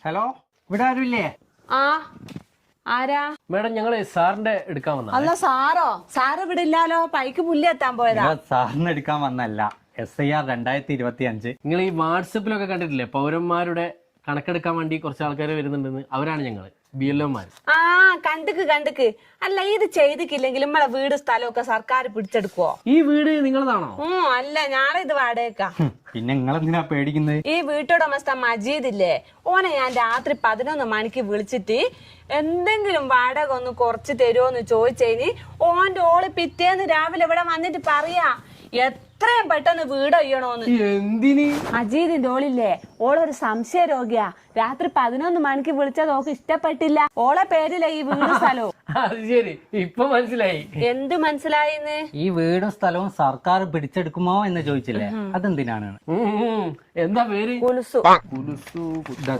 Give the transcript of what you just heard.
Hello, ഇവിടെ ആരുമില്ലേ? ആ ആരാ മേഡം ഞങ്ങള് സാറിന്റെ എടുക്കാൻ വന്ന. അല്ല സാറ് ഇവിടെ ഇല്ലാലോ, പൈക്ക് പുല്ല് എത്താൻ പോയതാ. സാറിന് എടുക്കാൻ വന്നല്ല, SIR 2025. നിങ്ങൾ ഈ വാട്സപ്പിലൊക്കെ കണ്ടിട്ടില്ലേ, പൗരന്മാരുടെ കണക്കെടുക്കാൻ വേണ്ടി കുറച്ച് ആൾക്കാർ വരുന്നുണ്ടെന്ന്. അവരാണ് ഞങ്ങള് BLOമാര്. ആ കണ്ടിക്ക്. അല്ല ഇത് ചെയ്തിക്കില്ലെങ്കിൽ നമ്മളെ വീട് സ്ഥലമൊക്കെ സർക്കാർ പിടിച്ചെടുക്കുവോ? ഈ വീട് നിങ്ങളതാണോ? അല്ല ഞാളെ ഇത് വാടകയ്ക്കാ. പിന്നെ നിങ്ങളെന്തിനാ പേടിക്കുന്നത്? ഈ വീട്ടുടമസ്ഥ മജീദ് ഇല്ലേ, ഓനെ ഞാൻ രാത്രി 11 മണിക്ക് വിളിച്ചിട്ട് എന്തെങ്കിലും വാടക ഒന്ന് കുറച്ച് തരുമോന്ന് ചോദിച്ചതിന് ഓന്റെ ഓള് പിറ്റേന്ന് രാവിലെ ഇവിടെ വന്നിട്ട് പറയാ എത്രയും പെട്ടെന്ന് വീട് ഒയ്യണോന്ന്. എന്തിന്? അജീദിന്റെ ഓളില്ലേ, ഓളൊരു സംശയ രോഗിയാ. രാത്രി 11 മണിക്ക് വിളിച്ചത് ഓക്ക് ഇഷ്ടപ്പെട്ടില്ല. ഓളെ പേരിലെ ഈ വീടും സ്ഥലവും. അത് ശരി, ഇപ്പൊ മനസ്സിലായി. എന്ത് മനസ്സിലായിന്ന്? ഈ വീടും സ്ഥലവും സർക്കാർ പിടിച്ചെടുക്കുമോ എന്ന് ചോദിച്ചില്ലേ, അതെന്തിനാണ്? എന്താ പേര്? കുലുസു. ഇതാ